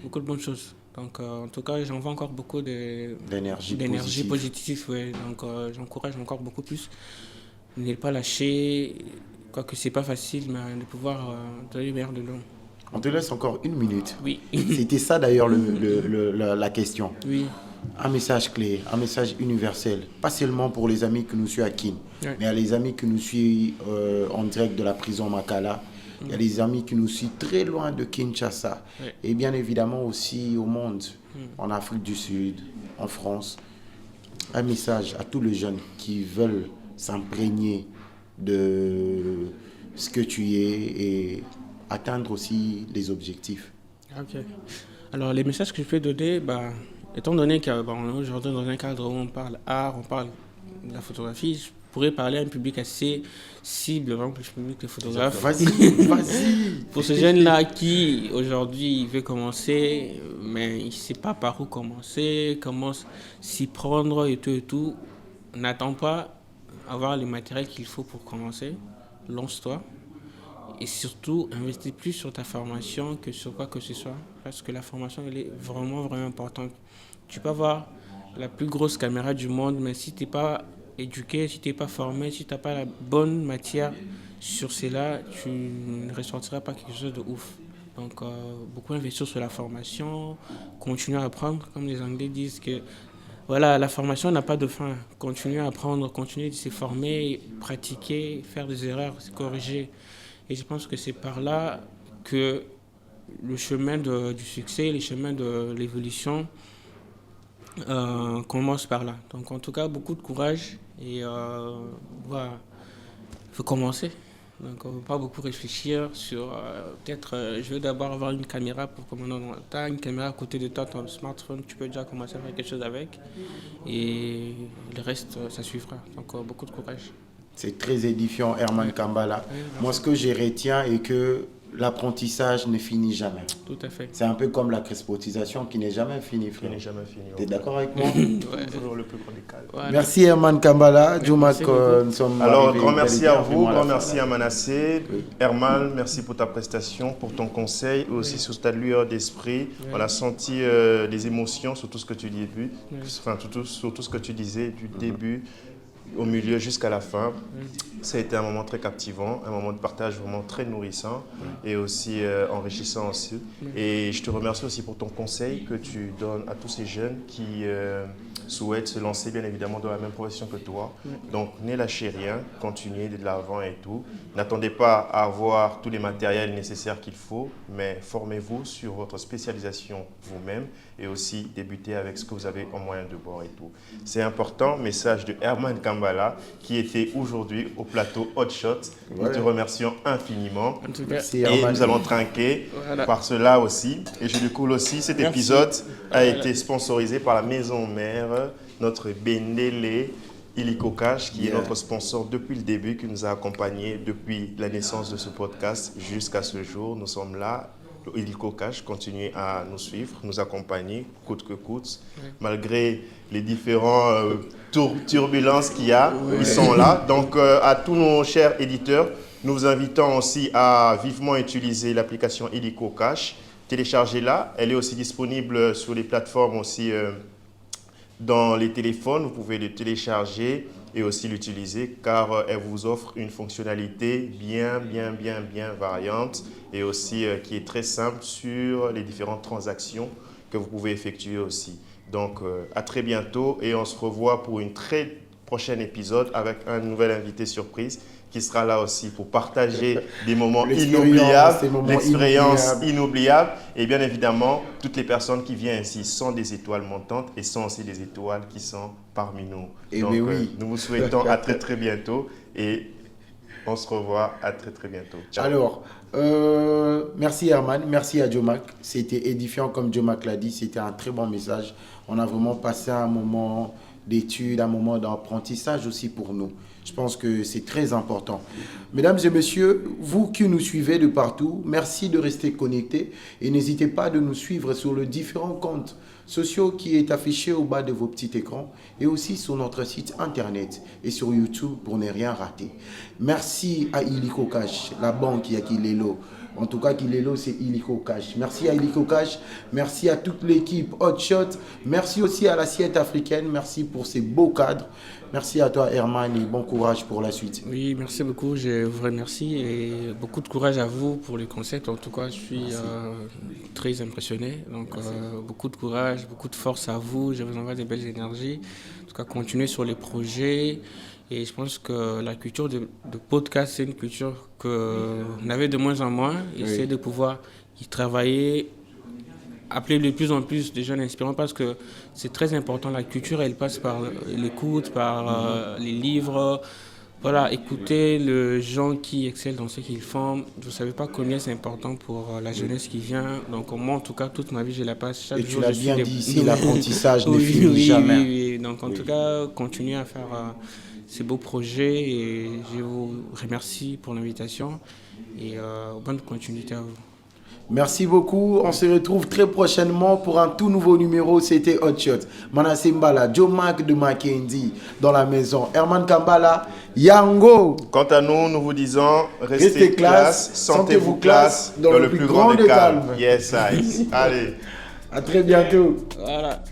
Beaucoup de bonnes choses. Donc, en tout cas, j'en vois encore beaucoup D'énergie positive. Ouais. Donc, j'encourage encore beaucoup plus. Ne pas lâcher, quoique c'est pas facile, mais de pouvoir donner le meilleur de l'homme. On te laisse encore 1 minute. Oui. C'était ça d'ailleurs la question. Oui. Un message clé, un message universel. Pas seulement pour les amis qui nous suivent à Kin, Ouais. mais à les amis qui nous suivent en direct de la prison Makala. Il y a des amis qui nous suivent très loin de Kinshasa. Ouais. Et bien évidemment aussi au monde, en Afrique du Sud, en France. Un message à tous les jeunes qui veulent s'imprégner de ce que tu es et atteindre aussi les objectifs. Ok. Alors, les messages que je peux donner, étant donné qu'on est aujourd'hui dans un cadre où on parle art, on parle de la photographie, je pourrais parler à un public assez cible, vraiment le public de photographes. Vas-y, vas-y. Pour ce jeune-là qui, aujourd'hui, veut commencer, mais il ne sait pas par où commencer, comment s'y prendre et tout, n'attends pas avoir le matériel qu'il faut pour commencer. Lance-toi. Et surtout, investis plus sur ta formation que sur quoi que ce soit. Parce que la formation, elle est vraiment, vraiment importante. Tu peux avoir la plus grosse caméra du monde, mais si tu n'es pas éduqué, si tu n'es pas formé, si tu n'as pas la bonne matière sur cela, tu ne ressortiras pas quelque chose de ouf. Donc, beaucoup investir sur la formation, continuer à apprendre, comme les Anglais disent que voilà, la formation n'a pas de fin. Continuer à apprendre, continuer de se former, pratiquer, faire des erreurs, se corriger. Et je pense que c'est par là que le chemin du succès, le chemin de l'évolution commence par là. Donc en tout cas, beaucoup de courage et voilà, il faut commencer. Donc on ne va pas beaucoup réfléchir sur peut-être je veux d'abord avoir une caméra pour commander. Tu as une caméra à côté de toi, ton smartphone, tu peux déjà commencer à faire quelque chose avec et le reste ça suivra. Donc beaucoup de courage. C'est très édifiant, Herman Kambala. Oui, Moi, ce que je retiens est que l'apprentissage ne finit jamais. Tout à fait. C'est un peu comme la crespotisation qui n'est jamais finie, Il frère. n'est jamais fini. Tu es d'accord avec moi? Ouais. Toujours le plus grand des calmes. Voilà. Merci Herman Kambala. Jumak, Merci beaucoup. nous sommes Alors, arrivés grand merci à vous, vraiment la grand fin. merci à Manassé. Herman, merci pour ta prestation, pour ton conseil, et aussi sur ta lueur d'esprit. Oui. On a senti des émotions sur tout ce que tu disais, enfin, sur tout ce que tu disais du début au milieu jusqu'à la fin. Ça a été un moment très captivant, un moment de partage vraiment très nourrissant et aussi enrichissant aussi. Et je te remercie aussi pour ton conseil que tu donnes à tous ces jeunes qui souhaitent se lancer bien évidemment dans la même profession que toi. Donc, ne lâchez rien, continuez de l'avant et tout. N'attendez pas à avoir tous les matériels nécessaires qu'il faut, mais formez-vous sur votre spécialisation vous-même et aussi débutez avec ce que vous avez en moyen de bord et tout. C'est important, message de Herman Kambala qui était aujourd'hui au plateau Hot Shot. Nous te remercions infiniment. En tout cas, Et nous allons trinquer par cela aussi. Et je découvre aussi, cet épisode a été sponsorisé par la maison mère, notre Bendele Illico Cash, qui est notre sponsor depuis le début, qui nous a accompagnés depuis la naissance de ce podcast jusqu'à ce jour. Nous sommes là. Illico Cash, continuez à nous suivre, nous accompagner coûte que coûte. Malgré les différentes turbulences qu'il y a, ils sont là. Donc, à tous nos chers éditeurs, nous vous invitons aussi à vivement utiliser l'application Illico Cash. Téléchargez-la. Elle est aussi disponible sur les plateformes aussi dans les téléphones. Vous pouvez le télécharger et aussi l'utiliser car elle vous offre une fonctionnalité bien variante et aussi qui est très simple sur les différentes transactions que vous pouvez effectuer aussi. Donc, à très bientôt et on se revoit pour une très prochaine épisode avec un nouvel invité surprise qui sera là aussi pour partager des moments inoubliables, l'expérience inoubliable. Et bien évidemment, toutes les personnes qui viennent ici sont des étoiles montantes et sont aussi des étoiles qui sont parmi nous. Et donc, nous vous souhaitons à très bientôt et on se revoit à très bientôt. Ciao. Alors, merci Herman, merci à Jomac. C'était édifiant comme Jomac l'a dit, c'était un très bon message. On a vraiment passé un moment d'étude, un moment d'apprentissage aussi pour nous. Je pense que c'est très important. Mesdames et messieurs, vous qui nous suivez de partout, merci de rester connectés et n'hésitez pas de nous suivre sur les différents comptes sociaux qui est affiché au bas de vos petits écrans et aussi sur notre site internet et sur YouTube pour ne rien rater. Merci à Illico Cash, la banque Yakilelo. En tout cas, Kilelo, c'est Illico Cash. Merci à Illico Cash. Merci à toute l'équipe Hot Shot. Merci aussi à l'assiette africaine. Merci pour ces beaux cadres. Merci à toi, Herman, et bon courage pour la suite. Oui, merci beaucoup. Je vous remercie et beaucoup de courage à vous pour le concept. En tout cas, je suis très impressionné. Donc, beaucoup de courage, beaucoup de force à vous. Je vous envoie des belles énergies. En tout cas, continuez sur les projets. Et je pense que la culture de podcast, c'est une culture qu'on avait de moins en moins. Essayer de pouvoir y travailler, appeler de plus en plus de jeunes inspirants parce que c'est très important. La culture, elle passe par l'écoute, par les livres. Voilà, écouter les gens qui excellent dans ce qu'ils font. Vous ne savez pas combien c'est important pour la jeunesse qui vient. Donc moi, en tout cas, toute ma vie, je la passe chaque jour. Et tu l'as bien dit ici, l'apprentissage ne finit jamais. Oui. Donc en tout cas, continuez à faire ces beaux projets et je vous remercie pour l'invitation et bonne continuité à vous. Merci beaucoup. On se retrouve très prochainement pour un tout nouveau numéro. C'était Hot Shot. Manasseh Mbala, Jomac de Mackenzie dans la maison. Herman Kambala, Yango. Quant à nous, nous vous disons, restez classe, sentez-vous classe dans le plus grand des calmes. Yes, allez. À très bientôt. Voilà.